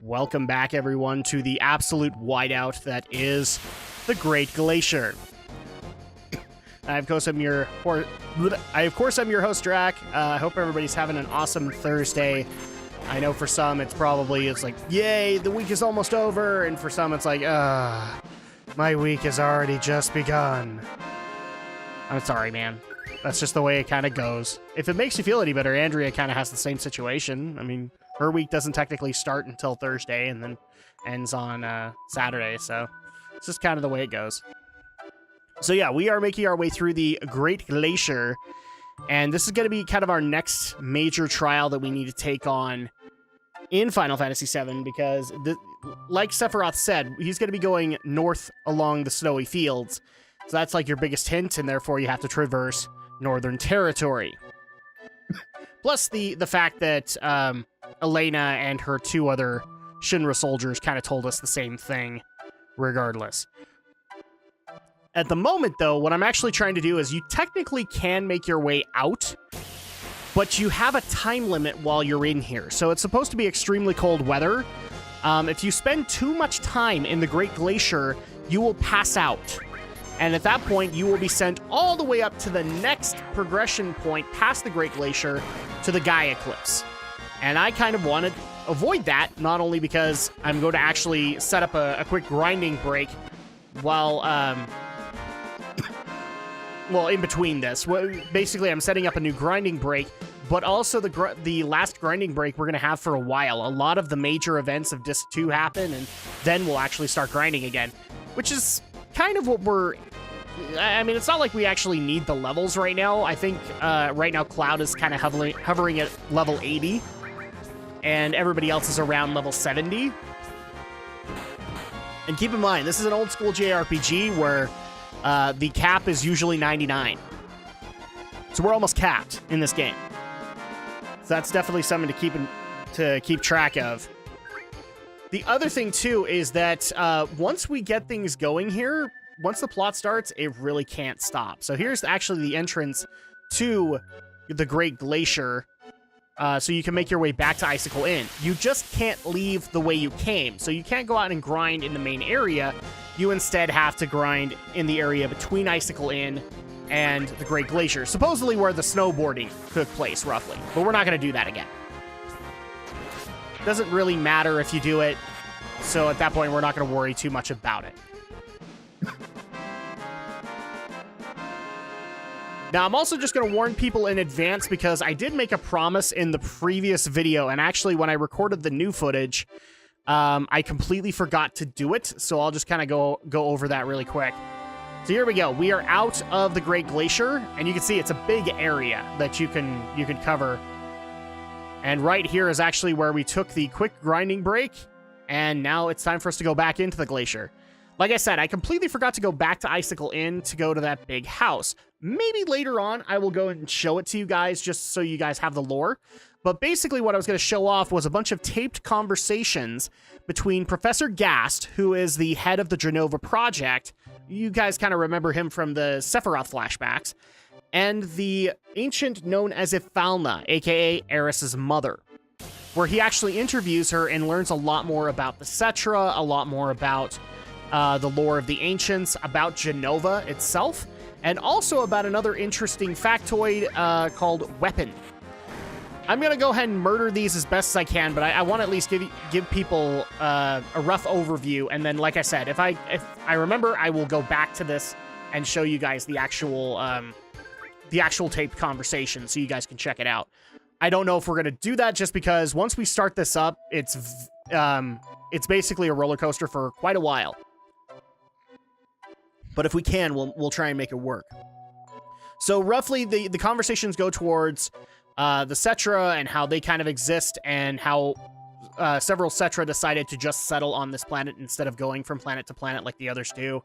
Welcome back, everyone, to the absolute whiteout that is the Great Glacier. Of course, I'm your host, Drak. I hope everybody's having an awesome Thursday. I know for some, it's like, yay, the week is almost over, and for some, it's like, my week has already just begun. I'm sorry, man. That's just the way it kind of goes. If it makes you feel any better, Andrea kind of has the same situation. I mean, her week doesn't technically start until Thursday and then ends on Saturday, so it's just kind of the way it goes. So yeah, we are making our way through the Great Glacier, and this is going to be kind of our next major trial that we need to take on in Final Fantasy VII, because, like Sephiroth said, he's going to be going north along the snowy fields, so that's like your biggest hint, and therefore you have to traverse Northern Territory. Plus the fact that Elena and her two other Shinra soldiers kind of told us the same thing regardless. At the moment, though, what I'm actually trying to do is you technically can make your way out, but you have a time limit while you're in here. So it's supposed to be extremely cold weather. If you spend too much time in the Great Glacier, you will pass out. And at that point, you will be sent all the way up to the next progression point past the Great Glacier to the Gaea Cliffs. And I kind of want to avoid that, not only because I'm going to actually set up a quick grinding break while, well, in between this. Basically, I'm setting up a new grinding break, but also the last grinding break we're going to have for a while. A lot of the major events of Disc 2 happen, and then we'll actually start grinding again, which is kind of what I mean, it's not like we actually need the levels right now. I think right now Cloud is kind of hovering at level 80, and everybody else is around level 70. And keep in mind, this is an old school JRPG where the cap is usually 99. So we're almost capped in this game. So that's definitely something to keep track of. The other thing, too, is that once we get things going here, once the plot starts, it really can't stop. So here's actually the entrance to the Great Glacier, so you can make your way back to Icicle Inn. You just can't leave the way you came. So you can't go out and grind in the main area. You instead have to grind in the area between Icicle Inn and the Great Glacier, supposedly where the snowboarding took place, roughly. But we're not going to do that again. Doesn't really matter if you do it, so at that point, we're not going to worry too much about it. Now, I'm also just going to warn people in advance because I did make a promise in the previous video, and actually, when I recorded the new footage, I completely forgot to do it, so I'll just kind of go over that really quick. So here we go. We are out of the Great Glacier, and you can see it's a big area that you can cover. And right here is actually where we took the quick grinding break, and now it's time for us to go back into the glacier. Like I said, I completely forgot to go back to Icicle Inn to go to that big house. Maybe later on, I will go and show it to you guys just so you guys have the lore. But basically what I was going to show off was a bunch of taped conversations between Professor Gast, who is the head of the Genova project. You guys kind of remember him from the Sephiroth flashbacks. And the ancient known as Ifalna, aka Eris's mother, where he actually interviews her and learns a lot more about the Cetra, a lot more about the lore of the ancients, about Genova itself, and also about another interesting factoid called Weapon. I'm going to go ahead and murder these as best as I can, but I want to at least give people a rough overview, and then, like I said, if I remember, I will go back to this and show you guys the actual taped conversation so you guys can check it out. I don't know if we're going to do that just because once we start this up, it's basically a roller coaster for quite a while. But if we can, we'll try and make it work. So roughly, the conversations go towards the Cetra and how they kind of exist, and how several Cetra decided to just settle on this planet instead of going from planet to planet like the others do,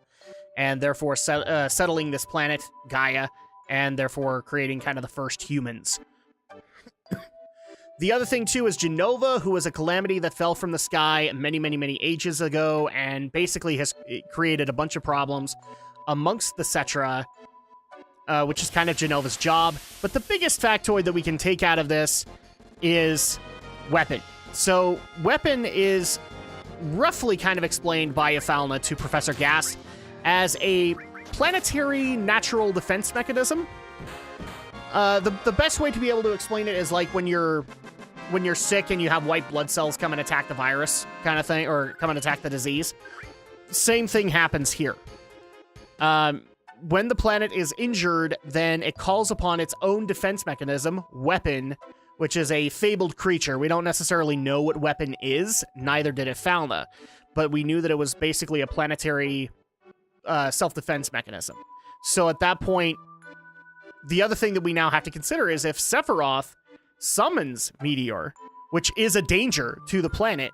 and therefore settling this planet, Gaia, and therefore creating kind of the first humans. The other thing, too, is Genova, who was a calamity that fell from the sky many, many, many ages ago, and basically has created a bunch of problems amongst the Cetra, which is kind of Genova's job. But the biggest factoid that we can take out of this is Weapon. So weapon is roughly kind of explained by Ephalna to Professor Gast as a planetary natural defense mechanism. The best way to be able to explain it is like when you're sick and you have white blood cells come and attack the virus kind of thing, or come and attack the disease. Same thing happens here. When the planet is injured, then it calls upon its own defense mechanism, weapon, which is a fabled creature. We don't necessarily know what weapon is, neither did Ephalna, but we knew that it was basically a planetary self-defense mechanism. So at that point, the other thing that we now have to consider is if Sephiroth summons Meteor, which is a danger to the planet,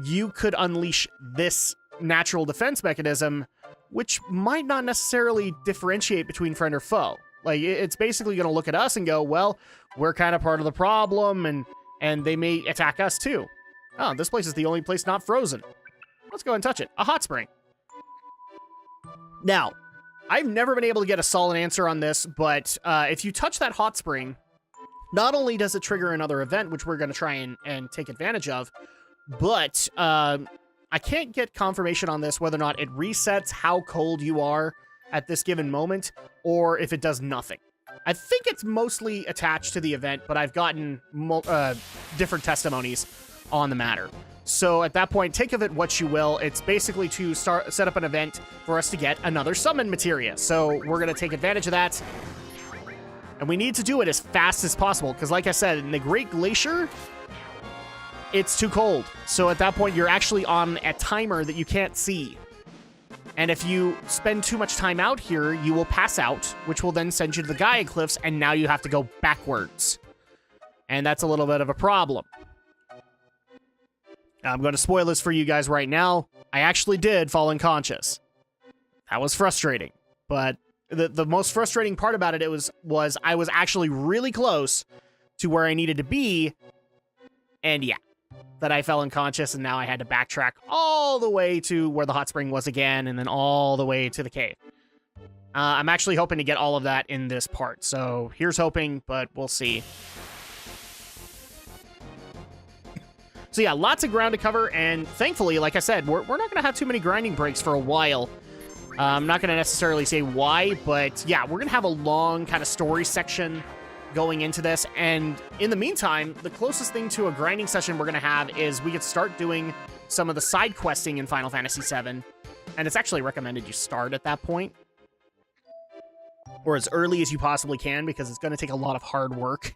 you could unleash this natural defense mechanism, which might not necessarily differentiate between friend or foe. Like, it's basically going to look at us and go, well, we're kind of part of the problem, and they may attack us too. Oh, this place is the only place not frozen. Let's go and touch it. A hot spring. Now, I've never been able to get a solid answer on this, but if you touch that hot spring, not only does it trigger another event, which we're going to try and take advantage of, but I can't get confirmation on this, whether or not it resets how cold you are at this given moment, or if it does nothing. I think it's mostly attached to the event, but I've gotten different testimonies on the matter. So at that point, take of it what you will. It's basically to set up an event for us to get another summon materia. So we're going to take advantage of that. And we need to do it as fast as possible, because like I said, in the Great Glacier, it's too cold. So at that point, you're actually on a timer that you can't see. And if you spend too much time out here, you will pass out, which will then send you to the Gaea Cliffs, and now you have to go backwards. And that's a little bit of a problem. I'm going to spoil this for you guys right now. I actually did fall unconscious. That was frustrating. But the most frustrating part about it was I was actually really close to where I needed to be. And yeah, that I fell unconscious, and now I had to backtrack all the way to where the hot spring was again, and then all the way to the cave. I'm actually hoping to get all of that in this part. So here's hoping, but we'll see. So yeah, lots of ground to cover, and thankfully, like I said, we're not going to have too many grinding breaks for a while. I'm not going to necessarily say why, but yeah, we're going to have a long kind of story section going into this, and in the meantime, the closest thing to a grinding session we're going to have is we could start doing some of the side questing in Final Fantasy VII, and it's actually recommended you start at that point, or as early as you possibly can, because it's going to take a lot of hard work.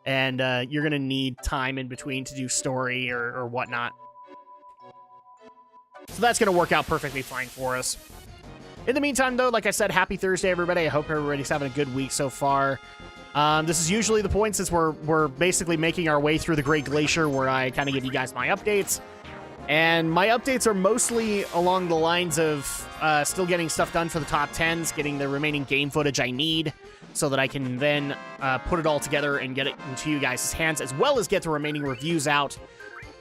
And you're going to need time in between to do story or whatnot. So that's going to work out perfectly fine for us. In the meantime, though, like I said, happy Thursday, everybody. I hope everybody's having a good week so far. This is usually the point, since we're basically making our way through the Great Glacier, where I kind of give you guys my updates. And my updates are mostly along the lines of still getting stuff done for the top 10s, getting the remaining game footage I need, so that I can then put it all together and get it into you guys' hands, as well as get the remaining reviews out.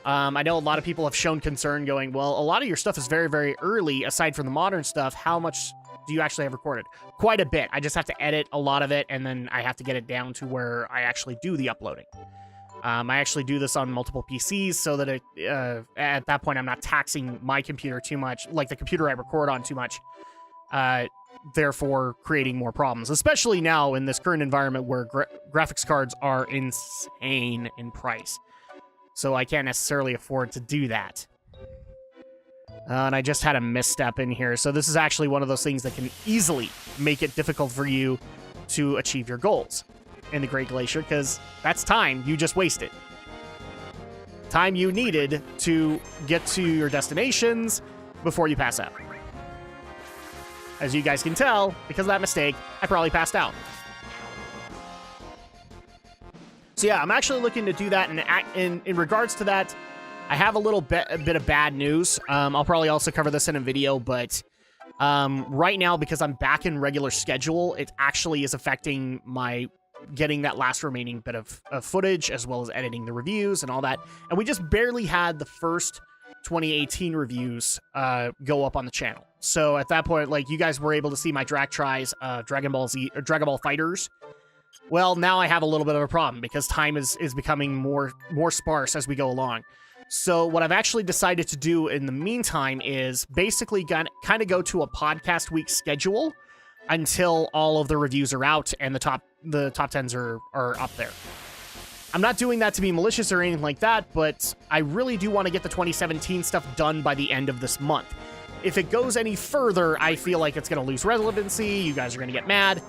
I know a lot of people have shown concern going, well, a lot of your stuff is very, very early, aside from the modern stuff. How much do you actually have recorded? Quite a bit. I just have to edit a lot of it, and then I have to get it down to where I actually do the uploading. I actually do this on multiple PCs, so that at that point I'm not taxing my computer too much, like the computer I record on too much. Therefore creating more problems, especially now in this current environment where graphics cards are insane in price. So I can't necessarily afford to do that. And I just had a misstep in here. So this is actually one of those things that can easily make it difficult for you to achieve your goals in the Great Glacier, because that's time you just wasted. Time you needed to get to your destinations before you pass out. As you guys can tell, because of that mistake, I probably passed out. So yeah, I'm actually looking to do that, and in regards to that, I have a bit of bad news. I'll probably also cover this in a video, but right now, because I'm back in regular schedule, it actually is affecting my getting that last remaining bit of footage, as well as editing the reviews and all that. And we just barely had the first 2018 reviews go up on the channel. So at that point, like, you guys were able to see my Drak tries, Dragon Ball Fighters. Well, now I have a little bit of a problem, because time is becoming more sparse as we go along. So what I've actually decided to do in the meantime is basically kind of go to a podcast week schedule until all of the reviews are out and the top 10s are up there. I'm not doing that to be malicious or anything like that, but I really do want to get the 2017 stuff done by the end of this month. If it goes any further, I feel like it's going to lose relevancy, you guys are going to get mad,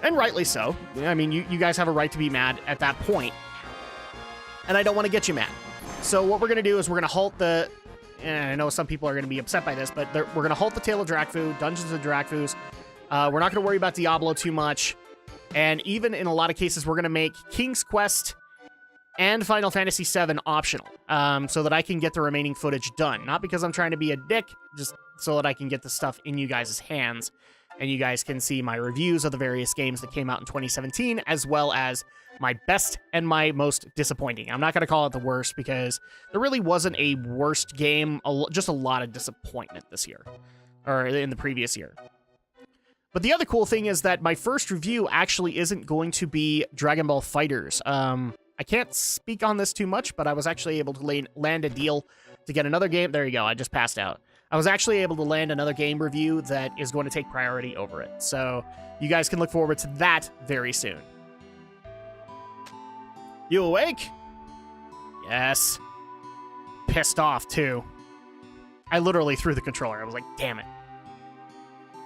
and rightly so. I mean, you guys have a right to be mad at that point, and I don't want to get you mad. So what we're going to do is we're going to halt the... And I know some people are going to be upset by this, but we're going to halt the Tale of Drakfu, Dungeons of Drakfus. We're not going to worry about Diablo too much. And even in a lot of cases, we're going to make King's Quest and Final Fantasy VII optional, so that I can get the remaining footage done. Not because I'm trying to be a dick, just so that I can get the stuff in you guys' hands, and you guys can see my reviews of the various games that came out in 2017, as well as my best and my most disappointing. I'm not going to call it the worst, because there really wasn't a worst game, just a lot of disappointment this year, or in the previous year. But the other cool thing is that my first review actually isn't going to be Dragon Ball FighterZ. I can't speak on this too much, but I was actually able to land a deal to get another game. There you go, I just passed out. I was actually able to land another game review that is going to take priority over it. So you guys can look forward to that very soon. You awake? Yes. Pissed off, too. I literally threw the controller. I was like, damn it.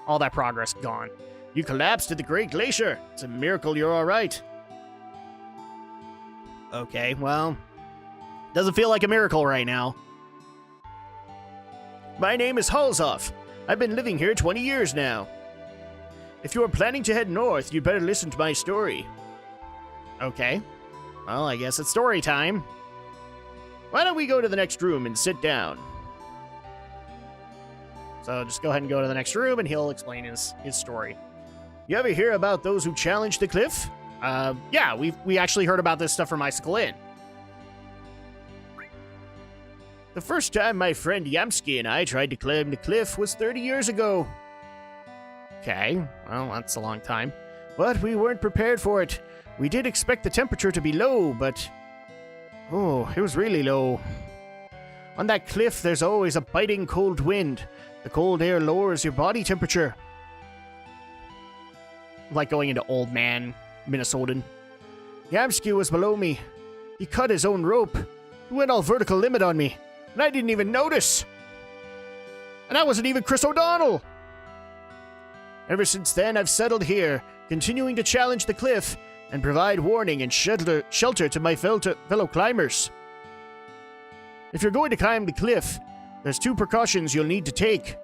All that progress gone. You collapsed at the Great Glacier. It's a miracle you're all right. Okay, well, doesn't feel like a miracle right now. My name is Halzoff. I've been living here 20 years now. If you are planning to head north, you'd better listen to my story. Okay. Well, I guess it's story time. Why don't we go to the next room and sit down? So just go ahead and go to the next room, and he'll explain his story. You ever hear about those who challenged the cliff? Yeah, we actually heard about this stuff from Icicle Inn. The first time my friend Yamsky and I tried to climb the cliff was 30 years ago. Okay, well, that's a long time. But we weren't prepared for it. We did expect the temperature to be low, but... oh, it was really low. On that cliff, there's always a biting cold wind. The cold air lowers your body temperature. Like going into old man Minnesotan. Yamsky was below me. He cut his own rope. He went all vertical limit on me. And I didn't even notice. And I wasn't even Chris O'Donnell. Ever since then, I've settled here, continuing to challenge the cliff and provide warning and shelter to my fellow climbers. If you're going to climb the cliff, there's 2 precautions you'll need to take.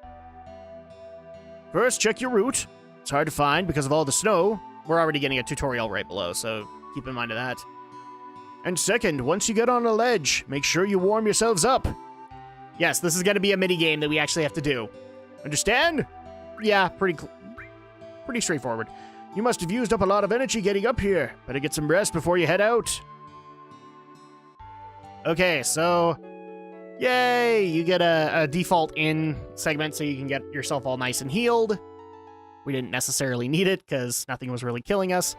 First, check your route. It's hard to find because of all the snow. We're already getting a tutorial right below, so keep in mind of that. And second, once you get on a ledge, make sure you warm yourselves up. Yes, this is going to be a mini-game that we actually have to do. Understand? Yeah, pretty straightforward. You must have used up a lot of energy getting up here. Better get some rest before you head out. Okay, so... yay! You get a default in segment so you can get yourself all nice and healed. We didn't necessarily need it because nothing was really killing us.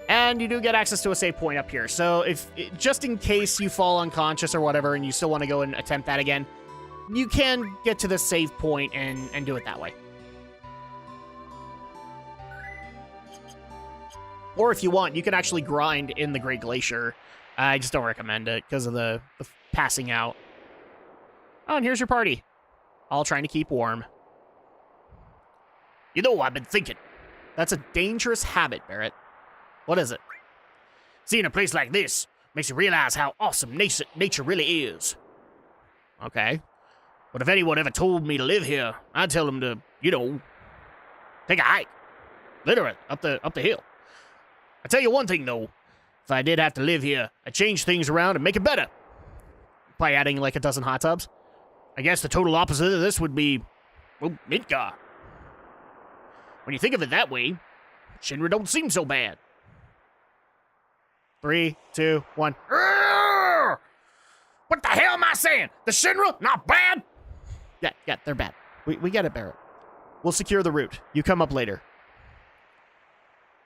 And you do get access to a save point up here. So if just in case you fall unconscious or whatever and you still want to go and attempt that again, you can get to the save point and do it that way. Or if you want, you can actually grind in the Great Glacier. I just don't recommend it because of the passing out. Oh, and here's your party. All trying to keep warm. You know, I've been thinking. That's a dangerous habit, Barrett. What is it? Seeing a place like this makes you realize how awesome nature really is. Okay. But if anyone ever told me to live here, I'd tell them to, you know, take a hike. Literally, up the hill. I tell you one thing, though. If I did have to live here, I'd change things around and make it better. By adding like a dozen hot tubs. I guess the total opposite of this would be, well, Midgar. When you think of it that way, Shinra don't seem so bad. 3, 2, 1. What the hell am I saying? The Shinra? Not bad? Yeah, they're bad. We get it, Barrett. We'll secure the route. You come up later.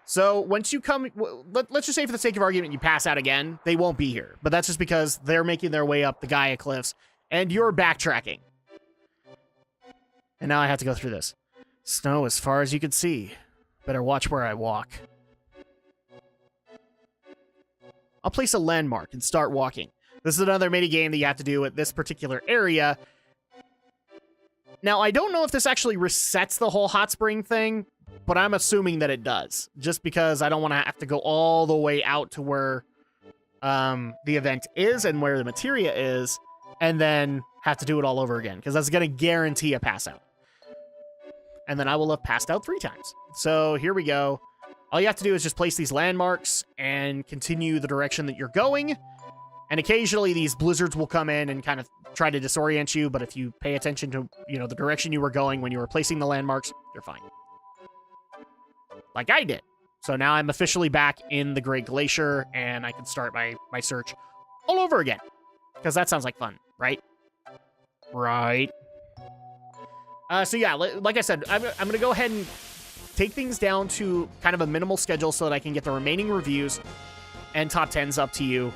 So once you come, let's just say for the sake of argument, you pass out again, they won't be here. But that's just because they're making their way up the Gaea Cliffs, and you're backtracking. And now I have to go through this. Snow as far as you can see. Better watch where I walk. I'll place a landmark and start walking. This is another mini game that you have to do at this particular area. Now, I don't know if this actually resets the whole hot spring thing, but I'm assuming that it does, just because I don't want to have to go all the way out to where the event is and where the materia is, and then have to do it all over again, because that's going to guarantee a pass out. And then I will have passed out 3 times. So here we go. All you have to do is just place these landmarks and continue the direction that you're going. And occasionally these blizzards will come in and kind of try to disorient you, but if you pay attention to, the direction you were going when you were placing the landmarks, you're fine. Like I did. So now I'm officially back in the Great Glacier, and I can start my search all over again. Because that sounds like fun, right? Right. So yeah, like I said, I'm going to go ahead and take things down to kind of a minimal schedule so that I can get the remaining reviews and top 10s up to you.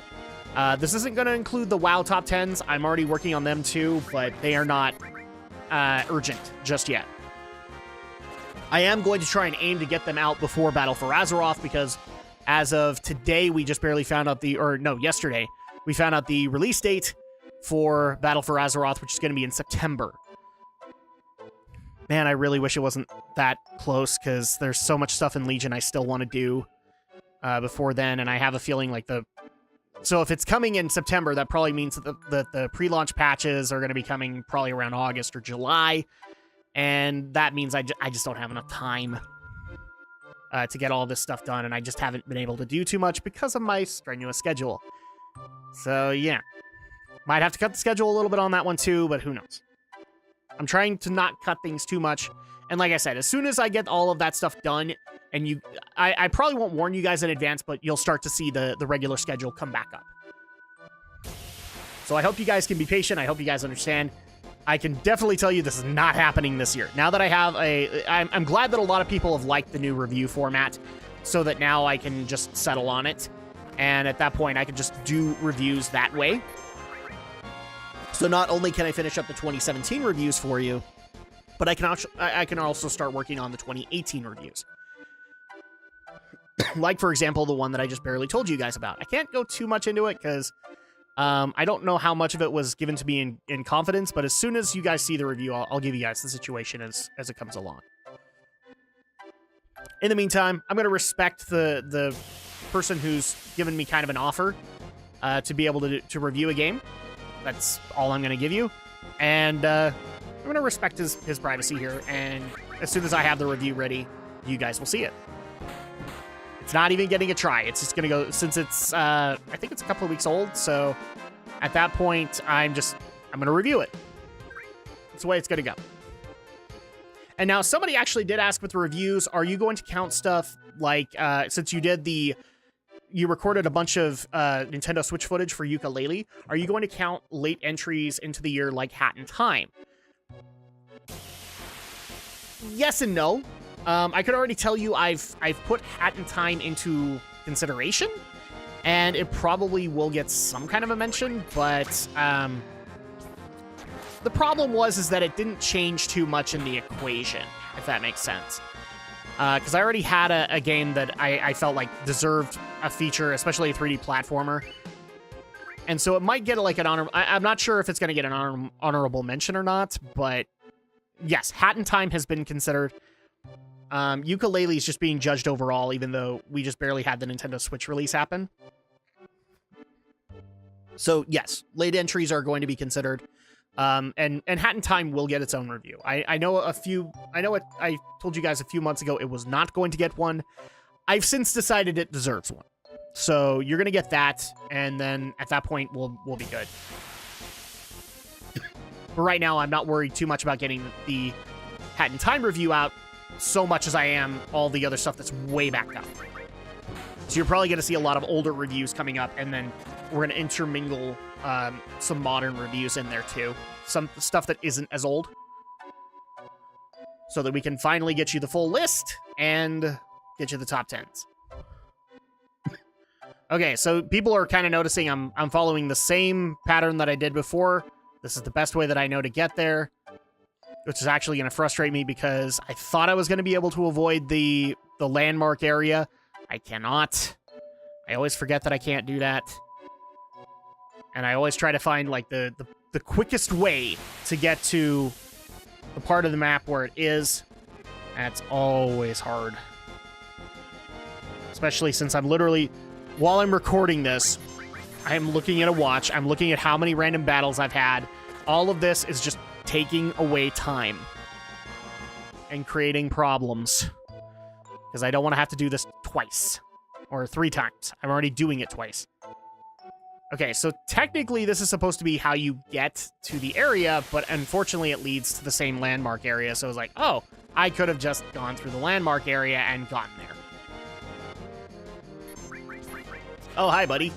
This isn't going to include the WoW top 10s. I'm already working on them too, but they are not urgent just yet. I am going to try and aim to get them out before Battle for Azeroth, because as of today, we just barely found out yesterday, we found out the release date for Battle for Azeroth, which is going to be in September. Man, I really wish it wasn't that close, because there's so much stuff in Legion I still want to do before then, and I have a feeling like So if it's coming in September, that probably means that the pre-launch patches are going to be coming probably around August or July, and that means I just don't have enough time to get all this stuff done, and I just haven't been able to do too much because of my strenuous schedule. So yeah, might have to cut the schedule a little bit on that one too, but who knows. I'm trying to not cut things too much. And like I said, as soon as I get all of that stuff done, and I probably won't warn you guys in advance, but you'll start to see the regular schedule come back up. So I hope you guys can be patient. I hope you guys understand. I can definitely tell you this is not happening this year. Now that I have I'm glad that a lot of people have liked the new review format, so that now I can just settle on it. And at that point, I can just do reviews that way. So not only can I finish up the 2017 reviews for you, but I can also start working on the 2018 reviews. Like, for example, the one that I just barely told you guys about. I can't go too much into it because I don't know how much of it was given to me in confidence, but as soon as you guys see the review, I'll give you guys the situation as it comes along. In the meantime, I'm going to respect the person who's given me kind of an offer to be able to review a game. That's all I'm going to give you. And I'm going to respect his privacy here. And as soon as I have the review ready, you guys will see it. It's not even getting a try. It's just going to go, since it's, I think it's a couple of weeks old. So at that point, I'm going to review it. That's the way it's going to go. And now somebody actually did ask with the reviews, are you going to count stuff like, since you recorded a bunch of Nintendo Switch footage for Yooka-Laylee, are you going to count late entries into the year like Hat in Time? Yes and no. I could already tell you I've put Hat in Time into consideration, and it probably will get some kind of a mention, but the problem is that it didn't change too much in the equation, if that makes sense. Because I already had a game that I felt like deserved a feature, especially a 3D platformer. And so it might get like an honor. I'm not sure if it's going to get an honorable mention or not, but yes, Hat in Time has been considered. Yooka-Laylee is just being judged overall, even though we just barely had the Nintendo Switch release happen. So yes, late entries are going to be considered. And Hat in Time will get its own review. I know I told you guys a few months ago it was not going to get one. I've since decided it deserves one. So you're going to get that, and then at that point we'll be good. But right now I'm not worried too much about getting the Hat in Time review out so much as I am all the other stuff that's way backed up. So you're probably going to see a lot of older reviews coming up, and then we're going to intermingle some modern reviews in there too. Some stuff that isn't as old. So that we can finally get you the full list and get you the top 10s. Okay, so people are kind of noticing I'm following the same pattern that I did before. This is the best way that I know to get there, which is actually going to frustrate me because I thought I was going to be able to avoid the landmark area. I cannot. I always forget that I can't do that. And I always try to find, like, the quickest way to get to the part of the map where it is. That's always hard. Especially since I'm literally, while I'm recording this, I'm looking at a watch. I'm looking at how many random battles I've had. All of this is just taking away time and creating problems. Because I don't want to have to do this twice. Or 3 times. I'm already doing it twice. Okay, so technically this is supposed to be how you get to the area, but unfortunately it leads to the same landmark area, so I was like, oh, I could have just gone through the landmark area and gotten there. Oh, hi, buddy.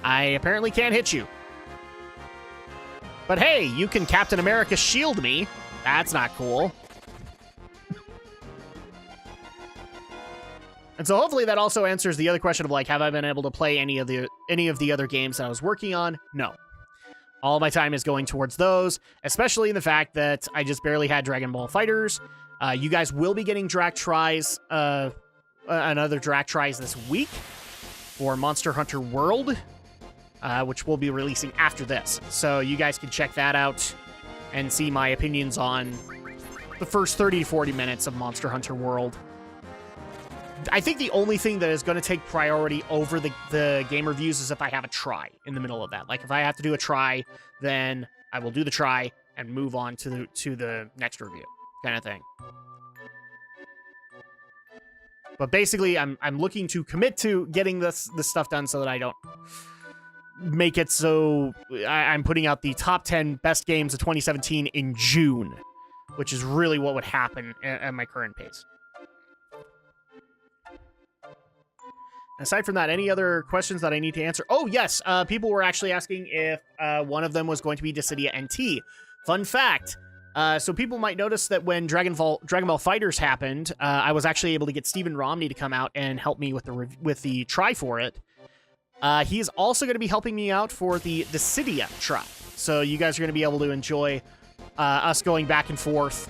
I apparently can't hit you. But hey, you can Captain America shield me. That's not cool. And so hopefully that also answers the other question of, like, have I been able to play any of the other games that I was working on? No. All my time is going towards those, especially in the fact that I just barely had Dragon Ball FighterZ. You guys will be getting Drak tries, another Drak tries this week for Monster Hunter World, which we'll be releasing after this. So you guys can check that out and see my opinions on the first 30 to 40 minutes of Monster Hunter World. I think the only thing that is going to take priority over the game reviews is if I have a try in the middle of that. Like, if I have to do a try, then I will do the try and move on to the next review, kind of thing. But basically, I'm looking to commit to getting this stuff done so that I don't make it so I'm putting out the top 10 best games of 2017 in June, which is really what would happen at my current pace. Aside from that, any other questions that I need to answer? Oh, yes. People were actually asking if one of them was going to be Dissidia NT. Fun fact. So people might notice that when Dragon Ball FighterZ happened, I was actually able to get Stephen Romney to come out and help me with the try for it. He is also going to be helping me out for the Dissidia try. So you guys are going to be able to enjoy us going back and forth,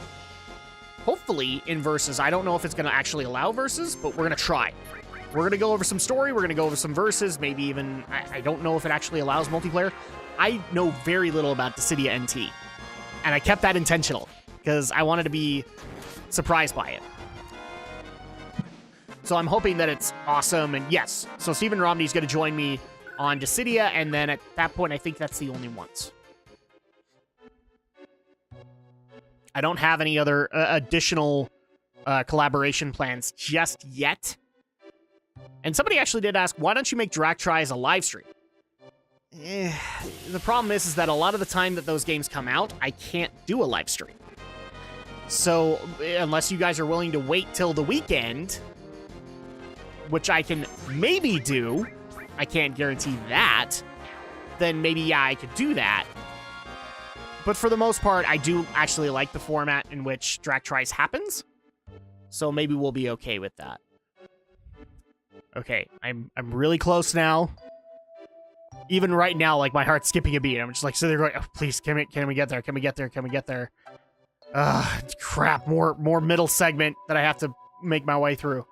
hopefully in verses. I don't know if it's going to actually allow verses, but we're going to try. We're going to go over some story, we're going to go over some verses, maybe even, I don't know if it actually allows multiplayer. I know very little about Dissidia NT, and I kept that intentional, because I wanted to be surprised by it. So I'm hoping that it's awesome, and yes, so Stephen Romney's going to join me on Dissidia, and then at that point, I think that's the only ones. I don't have any other additional collaboration plans just yet. And somebody actually did ask, why don't you make Drak tries a live stream? The problem is that a lot of the time that those games come out, I can't do a live stream. So unless you guys are willing to wait till the weekend, which I can maybe do, I can't guarantee that, then maybe, yeah, I could do that. But for the most part, I do actually like the format in which Drak tries happens. So maybe we'll be okay with that. Okay, I'm really close now. Even right now, like, my heart's skipping a beat. I'm just like sitting there going, oh, please, can we get there? Can we get there? Can we get there? Crap, more middle segment that I have to make my way through.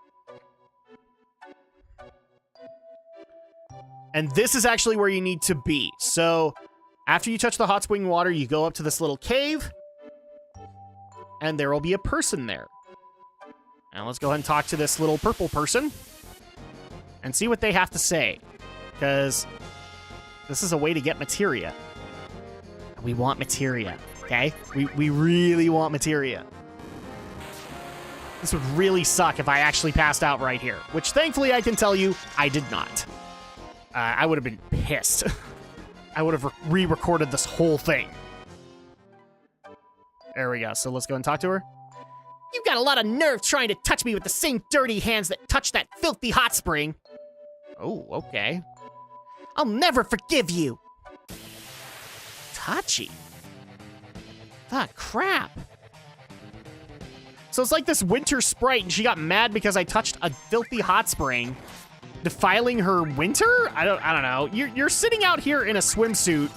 And this is actually where you need to be. So, after you touch the hot spring water, you go up to this little cave, and there will be a person there. Now let's go ahead and talk to this little purple person and see what they have to say, because this is a way to get materia. We want materia, okay? We really want materia. This would really suck if I actually passed out right here, which thankfully I can tell you I did not. I would have been pissed. I would have re-recorded this whole thing. There we go. So let's go and talk to her. You've got a lot of nerve trying to touch me with the same dirty hands that touched that filthy hot spring. Oh, okay. I'll never forgive you. Touchy. Ah, crap. So it's like this winter sprite, and she got mad because I touched a filthy hot spring, defiling her winter? I don't know. You're sitting out here in a swimsuit,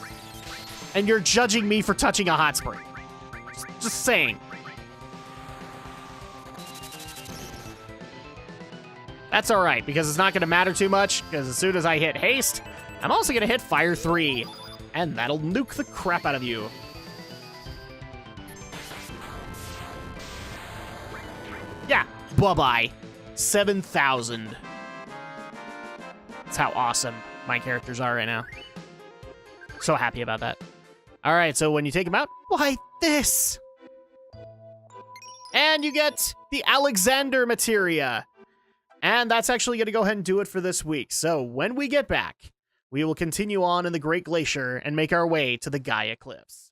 and you're judging me for touching a hot spring. Just saying. That's all right, because it's not going to matter too much, because as soon as I hit haste, I'm also going to hit fire 3, and that'll nuke the crap out of you. Yeah, bye-bye. 7,000. That's how awesome my characters are right now. So happy about that. All right, so when you take them out, why this? And you get the Alexander materia. And that's actually going to go ahead and do it for this week. So when we get back, we will continue on in the Great Glacier and make our way to the Gaea Cliffs.